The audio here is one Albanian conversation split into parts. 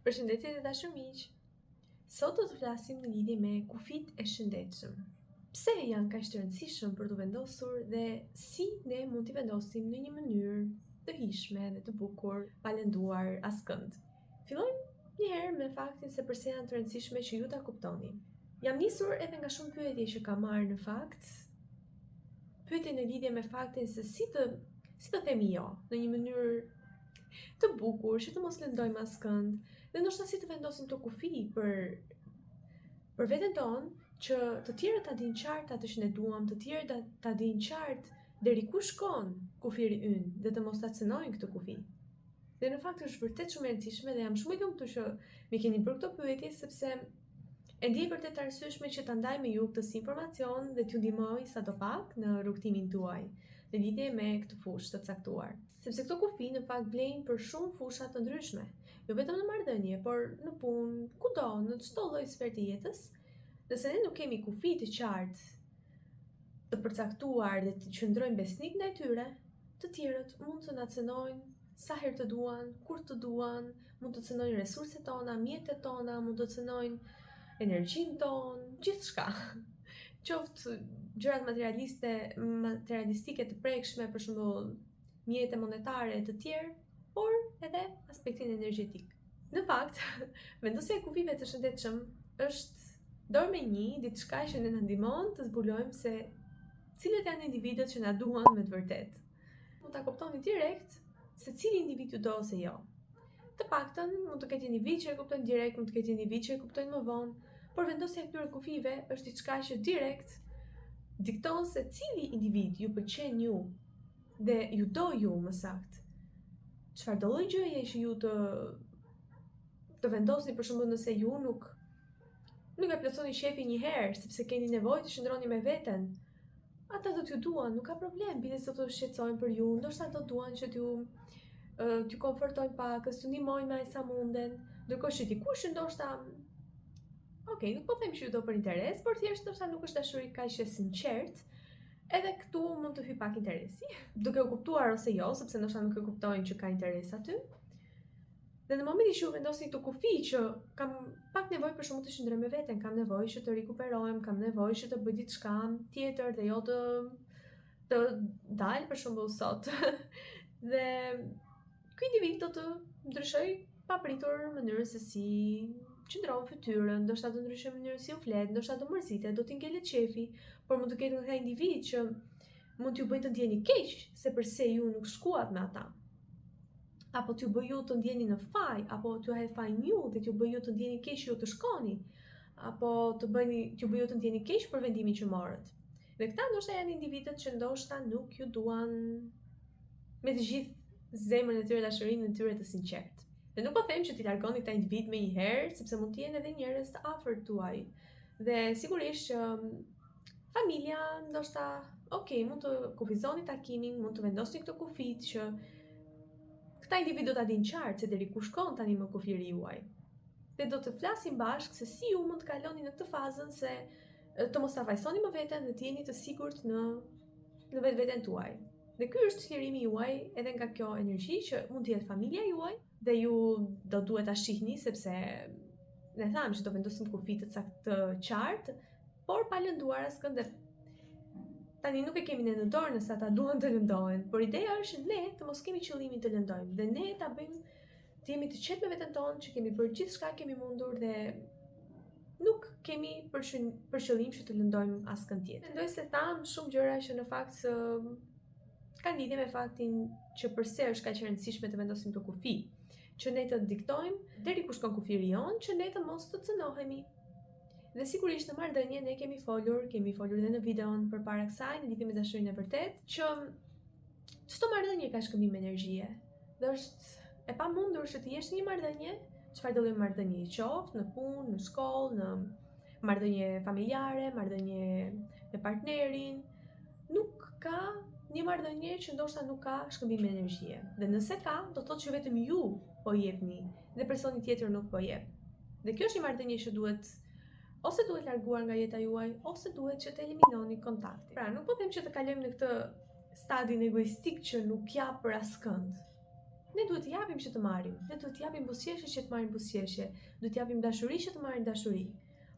Përshëndetje të dashur miq. Sot do të flasim në lidhje me kufit e shëndetshëm. Pse janë kaq të rëndësishëm për të vendosur dhe si ne mund t'i vendosim në një mënyrë të hijshme dhe të bukur, pa lënduar askënd. Fillojmë një herë me faktin se pse janë të rëndësishme që ju ta kuptoni. Jam nisur edhe nga shumë pyetje që kam marrë në fakt. Pyetje në lidhje me faktin se si të themi jo në një mënyrë të bukur, që të mos lëndojmë askënd, dhe ndoshta si të vendosim të kufi për veten tonë, që të tjerët ta dinë qartë atë që ne duam, të tjerët ta dinë qartë deri ku shkon kufiri ynë dhe të mos ta cënojnë këtë kufi. Dhe në fakt është vërtet shumë e rëndësishme dhe jam shumë e lumtur që më keni bërë këtë pyetje, sepse e ndjej vërtet arsyeshme që ta ndaj me ju këtë si informacion dhe t'ju ndihmoj sadopak në rrugtimin tuaj në lidhje me këtë fushë të caktuar. Sepse këto kufi në fakt blejnë për shumë fusha të ndryshme, jo vetëm në marrëdhënie, por në punë, kudo, në çdo lloj sferë të jetës. Nëse ne nuk kemi kufi të qartë, të përcaktuar dhe të qëndrojmë besnik ndaj tyre, të tjerët mund të na cënojnë sa herë të duan, kur të duan, mund të cënojnë resurset tona, mjetet tona, mund të cënojnë energjinë tonë, gjithçka. Qoftë gjërat materialistike të prekshme, për shembull mjete monetare të tjerë, por edhe aspektin energjetik. Në fakt, vendosja e kufive të shëndetshëm është dorë me një diçka që ne na ndihmon të zbulojmë se cilët janë individët që na duan me të vërtetë. Mund ta kuptoni direkt se cili individ ju do ose jo. Të paktën mund të ketë individ që e kuptojnë direkt, mund të ketë individ që e kuptojnë më vonë, por vendosja e këtyre kufive është diçka që direkt dikton se cili individ ju pëlqen ju dhe ju do ju më saktë. Çfarë do lloj gjëje që ju të vendosni, për shembull nëse ju nuk e plotësoni shefin një herë sepse keni nevojë të qëndroni me veten, ata do t'ju duan, nuk ka problem, biles do të shqetësojnë për ju, ndoshta do duan që t'ju komfortojnë pakës, t'ju ndihmojnë me aq sa munden, ndërkohë që dikush ndoshta nuk po them që ju do për interes, por thjesht ndoshta nuk është dashuri kaq e sinqertë, edhe këtu mund të hyj pak interesi, duke u kuptuar ose jo, sepse ndoshta nuk e kuptojnë që ka interes aty. Dhe në momentin që ju vendosni këto kufi që kam pak nevojë për shkak të qëndroj me veten, kam nevojë që të rikuperohem, kam nevojë që të bëj diçka tjetër dhe jo të dal për shembull sot. Dhe ky individ do të ndryshoj papritur mënyrën se si qëndron fytyrën, ndoshta do ndryshoj mënyrën si u flet, ndoshta do mërzitet, do t'i ngelet qefi, por mund të ketë nga individ që mund t'ju bëjë të ndjeni keq se përse ju nuk shkuat me ata. Apo t'ju bëj ju të ndjeni në faj, apo t'ju hedh fajin ju dhe t'ju bëj ju të ndjeni keq që ju të shkoni, apo t'ju bëj ju të ndjeni keq për vendimin që morët. Dhe këta ndoshta janë individët që ndoshta nuk ju duan me të gjithë zemrën e tyre, dashurinë e tyre të sinqertë. Dhe nuk po them që t'i largoni këta individ me një herë, sepse mund të jenë edhe njerëz të afërt tuaj. Dhe sigurisht që familja ndoshta, mund të kufizoni takimin, mund të vendosni këto kufit që këta individ do ta dinë qartë se deri ku shkon tani më kufiri juaj. Dhe do të flasim bashkë se si ju mund të kaloni në këtë fazën se të mos ta vajsoni më veten dhe të jeni të sigurt në vetveten tuaj. Dhe ky është çlirimi juaj edhe nga kjo energji që mund të jetë familja juaj dhe ju do duhet ta shihni sepse ne thamë që do vendosim kufi të qartë, por pa lënduar askënd. Tani nuk e kemi ne në dorë nëse ata duan të lëndohen, por ideja është ne të mos kemi qëllimin të lëndojmë dhe ne ta bëjmë të jemi të qetë me veten tonë që kemi bërë gjithçka kemi mundur dhe nuk kemi për qëllim që të lëndojmë askënd tjetër. Mendoj se tham shumë gjëra që në fakt kanë lidhje me faktin që përse është kaq e rëndësishme të vendosim të kufi, që ne të diktojmë deri ku shkon kufiri jon, që ne të mos të cënohemi. Dhe sigurisht në marrëdhënie ne kemi folur edhe në videon përpara kësaj në lidhje me dashurinë e vërtetë, që çdo marrëdhënie ka shkëmbim energjie. Dhe është e pamundur që të jesh në një marrëdhënie, çfarë do lloj marrëdhënie qoftë, në punë, në shkollë, në marrëdhënie familjare, marrëdhënie me partnerin, nuk ka një marrëdhënie që ndoshta nuk ka shkëmbim energjie. Dhe nëse ka, do thotë që vetëm ju po jepni dhe personi tjetër nuk po jep. Dhe kjo është një marrëdhënie që duhet larguar nga jeta juaj, ose duhet që të eliminoni kontaktin. Pra, nuk po them që të kalojmë në këtë stadin egoistik që nuk jap për askënd. Ne duhet të japim që të marrim, ne duhet të japim buzëqeshje që të marrim buzëqeshje, duhet të japim dashuri që të marrim dashuri.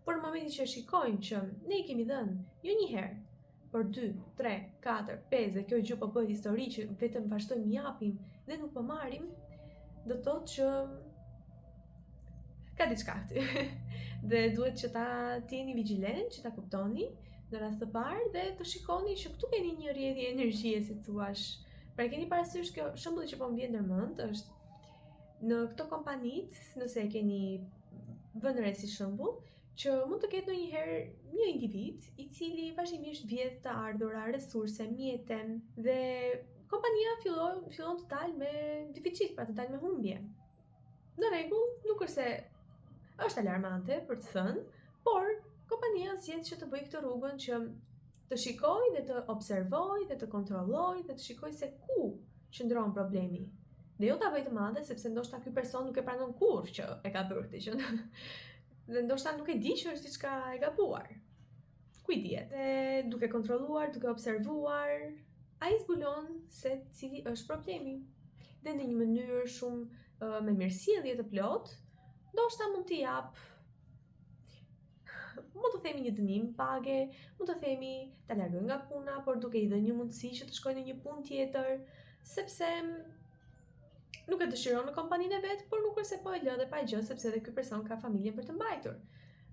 Por në momentin që shikojmë që ne i kemi dhënë, jo një herë, por 2, 3, 4, 5 dhe kjo gjë po bëhet histori që vetëm vazhdojmë japim dhe nuk po marrim, do të thotë që ka diçka aty. Dhe duhet që ta jeni vigjilent, që ta kuptoni në rast të parë dhe të shikoni që këtu keni një rrjedhje energjie, si thuash. Pra keni parasysh kjo shembulli që po më vjen ndërmend është në këto kompanit, nëse e keni vënë re si shembull, që mund të ketë ndonjëherë një individ i cili vazhdimisht vjedh të ardhura, resurse, mjeten dhe kompania fillon të dalë me deficit, pra të dalë me humbje. Në rregull, nuk është se është alarmante për të thënë, por kompania zgjedh që të bëjë këtë rrugën që të shikoj dhe të observoj dhe të kontrolloj dhe të shikoj se ku qëndron problemi. Dhe jo ta bëj të madhe sepse ndoshta ky person nuk e pranon kurrë që e ka bërë këtë gjë. Dhe ndoshta nuk e di që është diçka e gabuar. Kujt dihet? Dhe duke kontrolluar, duke observuar, ai zbulon se cili është problemi. Dhe në një mënyrë shumë me mirësjellje të plotë, ndoshta mund t'i jap, mund të themi një dënim page, mund të themi ta largoj nga puna, por duke i dhënë një mundësi që të shkojë në një punë tjetër, sepse nuk e dëshiron në kompaninë e vet, por nuk është se po e lë dhe pa gjë sepse edhe ky person ka familjen për të mbajtur.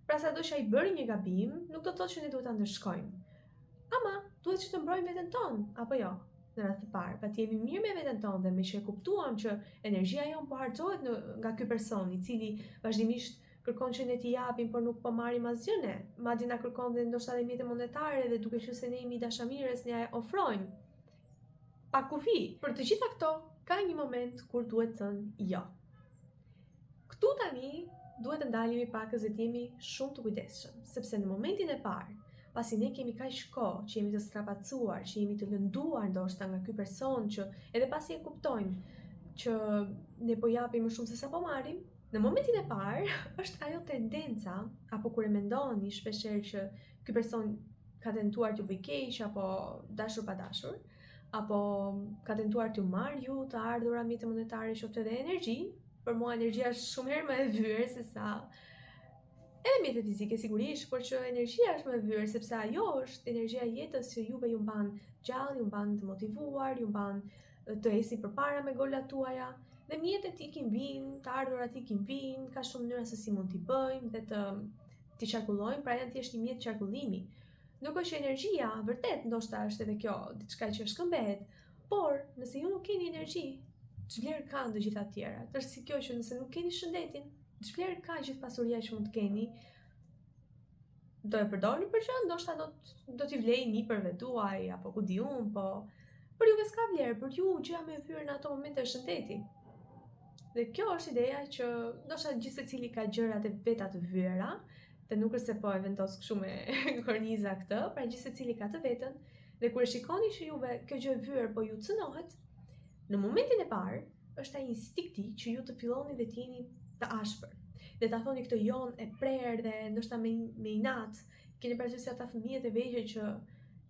Pra sa do që ai bëri një gabim, nuk do të thotë që ne duhet ta ndërshkojmë. Ama duhet që të mbrojmë veten tonë, apo jo? Në rast të parë, pa të jemi mirë me veten tonë dhe me që e kuptuam që energjia jon po harxohet nga ky person i cili vazhdimisht kërkon që ne t'i japim, por nuk po marrim asgjë ne. Madje na kërkon dhe ndoshta edhe mjete monetare dhe duke qenë se ne jemi dashamirës, ne ofrojmë pa kufi. Për të gjitha këto ka një moment kur duhet thënë jo. Këtu tani duhet të ndalemi pakës dhe të jemi shumë të kujdesshëm, sepse në momentin e parë, pasi ne kemi kaq kohë që jemi të strapacuar, që jemi të lënduar ndoshta nga ky person që edhe pasi e kuptojmë që ne po japim më shumë se sa po marrim, në momentin e parë është ajo tendenca, apo kur e mendoni shpeshherë që ky person ka tentuar t'ju bëjë keq apo dashur pa dashur, apo ka tentuar t'ju marrë ju të ardhura mjete monetare qoftë edhe energji, për mua energjia është shumë herë më e vyer se sa edhe mjete fizike sigurisht, por që energjia është më e vyer sepse ajo është energjia e jetës që juve ju mban gjallë, ju mban të motivuar, ju mban të eci përpara me golat tuaja, dhe mjetet ikin vinë, të ardhurat ikin vinë, ka shumë mënyra se si mund t'i bëjmë dhe t'i qarkullojmë, pra janë thjesht një mjet qarkullimi. Ndërkohë që energjia, vërtet ndoshta është edhe kjo diçka që shkëmbehet, por nëse ju nuk keni energji, ç'vlerë kanë të gjitha të tjerat? Është si kjo që nëse nuk keni shëndetin, ç'vlerë ka gjithë pasuria që mund të keni? Do e përdorni për që? Ndoshta do t'i vlej nipërve tuaj apo ku di unë, po për juve s'ka vlerë, për ju gjëja më e vyer në ato momente është shëndeti. Dhe kjo është ideja që ndoshta gjithë secili ka gjërat e veta të vyera, dhe nuk është se po e vendos kështu me korniza këtë, pra gjithë secili ka të vetën, dhe kur e shikoni që juve kjo gjë e vyer po ju cënohet, në momentin e parë është ai instikti që ju të filloni dhe të jeni të ashpër. Dhe ta thoni këtë jon e prerë dhe ndoshta me inat, keni parasysh ata fëmijët e vegjël që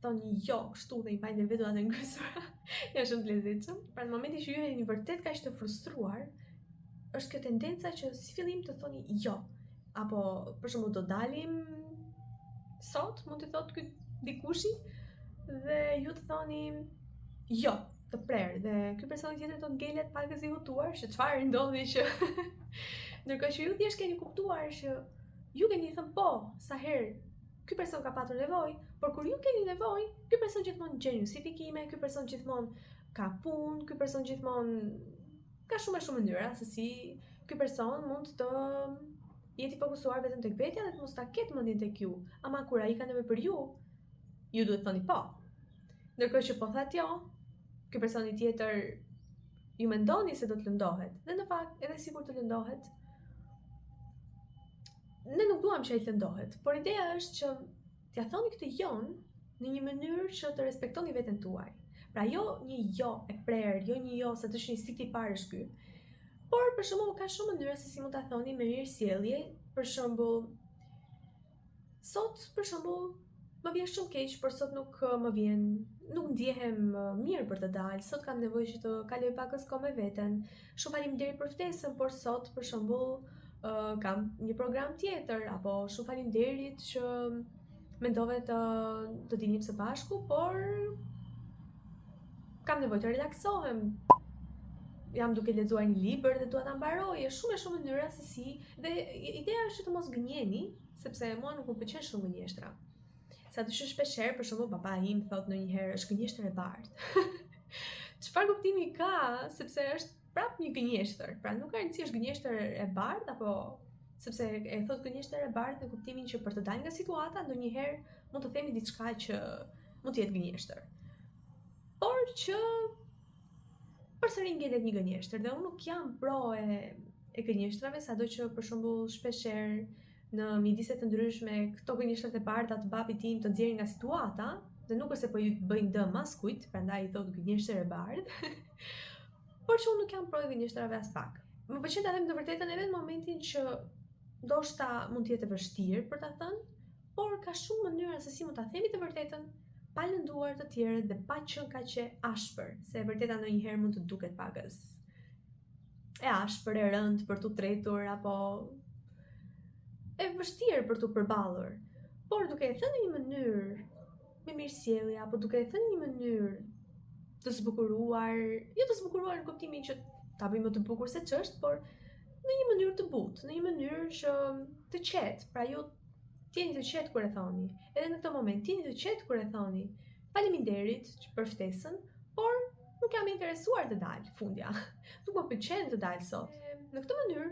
thonë jo kështu dhe i bajnë vetullat e ngrysura. Ja shumë të lezetshëm. Pra në momentin që ju jeni vërtet kaq të frustruar, është kjo tendenca që si fillim të thoni jo. Apo për shembull do dalim sot, mund të thotë ky dikushi, dhe ju të thoni jo, të prerë, dhe ky person tjetër do të ngelet pakës i hutuar, që çfarë ndodhi që ndërkohë që ju thjesht keni kuptuar që ju keni thënë po, sa herë ky person ka patur nevojë, por kur ju keni nevojë, ky person gjithmonë gjen justifikime, ky person gjithmonë ka punë, ky person gjithmonë ka shumë mënyra se si ky person mund të jeti fokusuar vetëm tek vetja dhe të mos ta ketë mendjen tek ju. Ama kur ai ka nevojë për ju, ju duhet thoni po. Ndërkohë që po thatë jo, ky personi tjetër ju mendoni se do të lëndohet, dhe në fakt edhe sikur të lëndohet, ne nuk duam që ai të lëndohet, por ideja është që t'ia thoni këtë jon në një mënyrë që të respektoni veten tuaj. Pra jo një jo e prerë, jo një jo sa të shni instikti i parë është ky. Por për shembull ka shumë mënyra se si mund ta thoni me mirësjellje, për shembull sot për shembull Më vjen shumë keq, por sot nuk nuk ndjehem mirë për të dalë. Sot kam nevojë që të kaloj pakës kohë me veten. Shumë faleminderit për ftesën, por sot për shembull kam një program tjetër, apo shumë faleminderit që mendove të dinim së bashku, por kam nevojë të relaksohem. Jam duke lexuar një libër dhe dua ta mbaroj. Është shumë mënyra se si, dhe ideja është që të mos gënjeni, sepse mua nuk më pëlqen shumë gënjeshtra. Sa të shpeshherë, për shembull, papa im thot ndonjëherë është gënjeshtër e bardhë. Çfarë kuptimi ka, sepse është prap një gënjeshtër. Pra nuk ka rëndësi është gënjeshtër e bardhë apo sepse e thot gënjeshtër e bardhë në kuptimin që për të dalë nga situata ndonjëherë mund të themi diçka që mund të jetë gënjeshtër. Por që përsëri ngjelet një gënjeshtër dhe unë nuk jam pro e gënjeshtrave, sado që për shembull shpeshherë në mjedise të ndryshme këto gënjeshtrat e bardha të babit tim të nxjerrin nga situata, dhe nuk është se po i bëjnë dëm maskujt, prandaj i thot gënjeshtër e bardhë. Por që unë nuk jam pro e gënjeshtrave as pak. Më pëlqen ta them të vërtetën edhe në momentin që ndoshta mund të jetë e vështirë për ta thënë, por ka shumë mënyra se si mund ta themi të vërtetën pa lënduar të tjerët dhe pa qenë kaq e ashpër, se e vërteta ndonjëherë mund të duket pakës e ashpër, e rëndë për tu tretur apo e vështirë për tu përballur. Por duke e thënë në një mënyrë me mirësjellje apo duke e thënë në një mënyrë të zbukuruar, jo të zbukuruar në kuptimin që ta bëjmë më të bukur se ç'është, por në një mënyrë të butë, në një mënyrë që të qetë. Pra ju jeni të qetë kur e thoni. Edhe në këtë moment jeni të qetë kur e thoni. Faleminderit për ftesën, por nuk jam interesuar të dal fundja. Nuk më pëlqen të dal sot. Në këtë mënyrë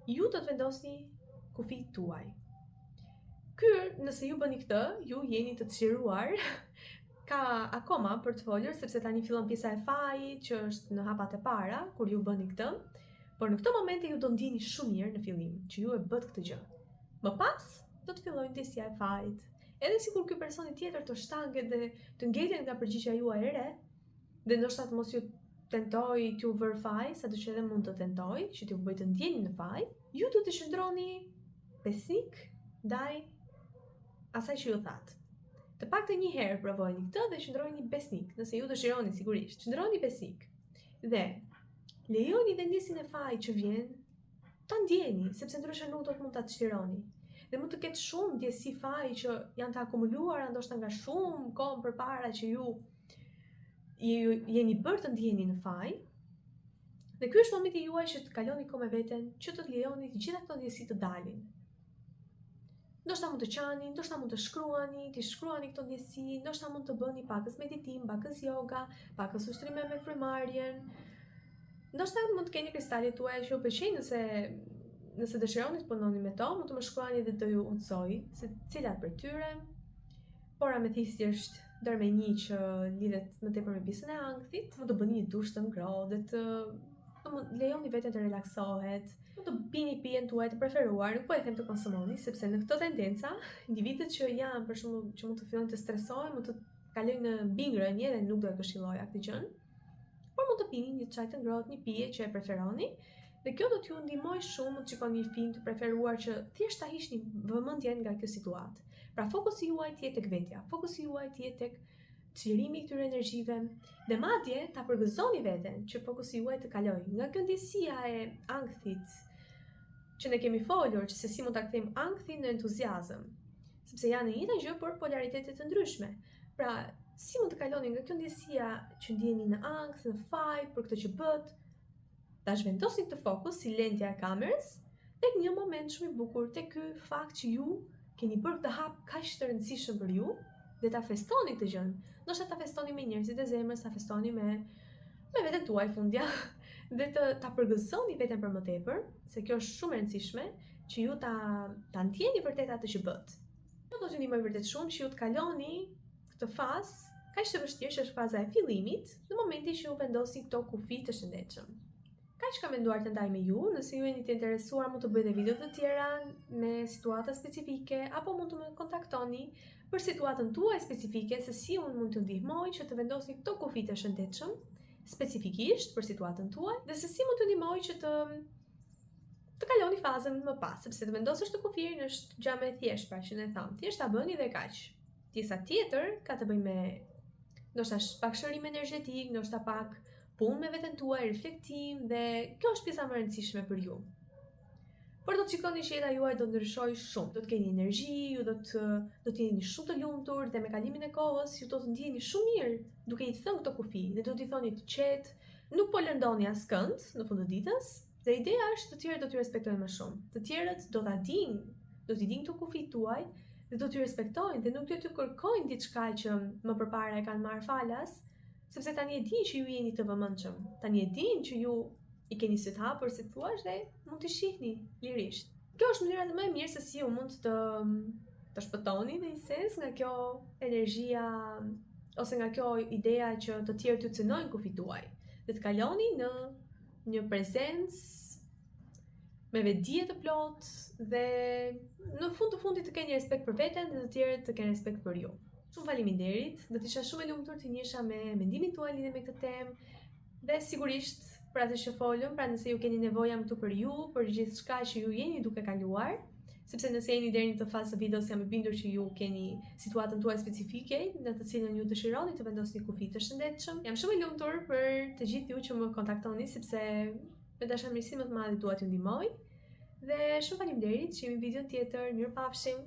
ju do të vendosni kufijt tuaj. Nëse ju bëni këtë, ju jeni të çliruar. Ka akoma për të folur, sepse tani fillon pjesa e fajit, që është në hapat e para, kur ju bëni këtë. Por në këtë moment ju do ndjeni shumë mirë në fillim, që ju e bët këtë gjë. Më pas, do të fillojnë ndjesja e fajit. Edhe sikur ky personi tjetër të shtanget dhe të ngelet nga përgjigjja juaj e re, dhe ndoshta të mos ju tentoj t'ju vër faj, sa që edhe mund të tentoj, që t'ju bëj të ndjeni në faj, ju do të qëndroni besnik ndaj asaj që ju thatë. Të paktën një herë provojeni këtë dhe qëndroni besnik, nëse ju dëshironi sigurisht. Qëndroni besnik dhe lejoni vendjesin e fajit që vjen ta ndjeni, sepse ndryshe nuk do të mund ta çlironi. Dhe mund të ketë shumë ndjesi faji që janë të akumuluara ndoshta nga shumë kohë përpara që ju jeni bërë të ndjeni në faj. Dhe ky është momenti juaj që të kaloni kohë me veten, që të lejoni të gjitha këto ndjesi të dalin. Ndoshta mund të qani, ndoshta mund të shkruani, të shkruani këto ndjesi, ndoshta mund të bëni pakës meditim, pakës yoga, pakës ushtrime me frymarrjen. Ndoshta mund të keni kristalet tuaja që ju pëlqejnë, nëse dëshironi të punoni me to, mund të më shkruani dhe të ju udhëzoj se cilat për tyre. Por amethisti është dërmeni që lidhet më tepër me pjesën e ankthit. Mund të bëni një dush të ngrohtë dhe të lejoni veten të relaksohet. Mund të pini pijen tuaj të preferuar, nuk po e them të konsumoni, sepse në këto tendenca, individët që janë për shembull që mund të fillojnë të stresohen, mund të kalojnë në bingrënje dhe nuk do e këshilloja këtë gjë. Por mund të pini një çaj të ngrohtë, një pije që e preferoni. Dhe kjo do t'ju ndihmojë shumë, mund të shikoni një film të preferuar që thjesht ta hiqni vëmendjen nga kjo situatë. Pra fokusi juaj të jetë tek vetja, fokusi juaj të jetë tek çlirimi i këtyre energjive dhe madje ta përgëzoni veten që fokusi juaj të kalojë nga kjo ndjesia e ankthit që ne kemi folur, që se si mund ta kthejmë ankthin në entuziazëm, sepse janë një gjë por polaritete të ndryshme. Pra, si mund të kaloni nga kjo ndjesia që ndjeni në ankth, në faj për këtë që bët, ta zhvendosni këtë fokus si lentja e kamerës tek një moment shumë i bukur, tek ky fakt që ju keni bërë këtë hap kaq të rëndësishëm për ju dhe ta festoni këtë gjë. Ndoshta ta festoni me njerëzit e zemrës, ta festoni me veten tuaj fundja dhe ta përgëzoni veten për më tepër, se kjo është shumë e rëndësishme që ju ta ndjeni vërtet atë që bët. Do t'ju ndihmoj vërtet shumë që ju të kaloni këtë fazë kaq të vështirë që është faza e fillimit, në momentin që ju vendosni këto kufi të shëndetshëm. Kaq kam menduar të ndaj me ju, nëse ju jeni të interesuar mund të bëj edhe video të tjera me situata specifike apo mund të më kontaktoni për situatën tuaj specifike se si unë mund të ndihmoj që të vendosni këto kufi të shëndetshëm specifikisht për situatën tuaj dhe se si mund të ndihmoj që të të kaloni fazën më pas, sepse të vendosësh të kufirin është gjë më e thjeshtë, pra që ne tham, thjesht ta bëni dhe kaq. Pjesa tjetër ka të bëjë me ndoshta pak shërim energjetik, ndoshta pak punë me veten tuaj, reflektim, dhe kjo është pjesa më e rëndësishme për ju. Por do të shikoni që jeta juaj do ndryshojë shumë. Do të keni energji, ju do të jeni shumë të lumtur dhe me kalimin e kohës ju do të ndjeheni shumë mirë duke i thënë këto kufi dhe do t'i thoni të qetë, nuk po lëndoni askënd në fund të ditës. Dhe ideja është të tjerët do t'ju respektojnë më shumë. Të tjerët do t'i dinë këto kufi tuaj dhe do t'ju respektojnë dhe nuk do t'ju kërkojnë diçka që më përpara e kanë marrë falas, sepse tani e dinë që ju jeni të vëmendshëm. Tani e dinë që ju i keni syt hapur, si thua, dhe mund t'i shihni lirisht. Kjo është mënyra më e mirë se si ju mund të shpëtoni në një sens nga kjo energjia ose nga kjo ideja që të tjerët ju cënojnë kufit tuaj dhe të kaloni në një prezencë me vetdije të plotë dhe në fund të fundit të keni respekt për veten dhe të tjerët të kenë respekt për ju. Shumë faleminderit, do të isha shumë e lumtur të njihesha me mendimin tuaj lidhur me këtë temë dhe sigurisht për atë që folëm, pra nëse ju keni nevojë jam këtu për ju, për gjithçka që ju jeni duke kaluar, sepse nëse jeni deri në këtë fazë të videos jam i bindur që ju keni situatën tuaj specifike në të cilën ju dëshironi të vendosni kufi të shëndetshëm. Jam shumë i lumtur për të gjithë ju që më kontaktoni sepse me dashamirësi më të madhe dua t'ju ndihmoj. Dhe shumë faleminderit që jemi në video tjetër. Mirupafshim.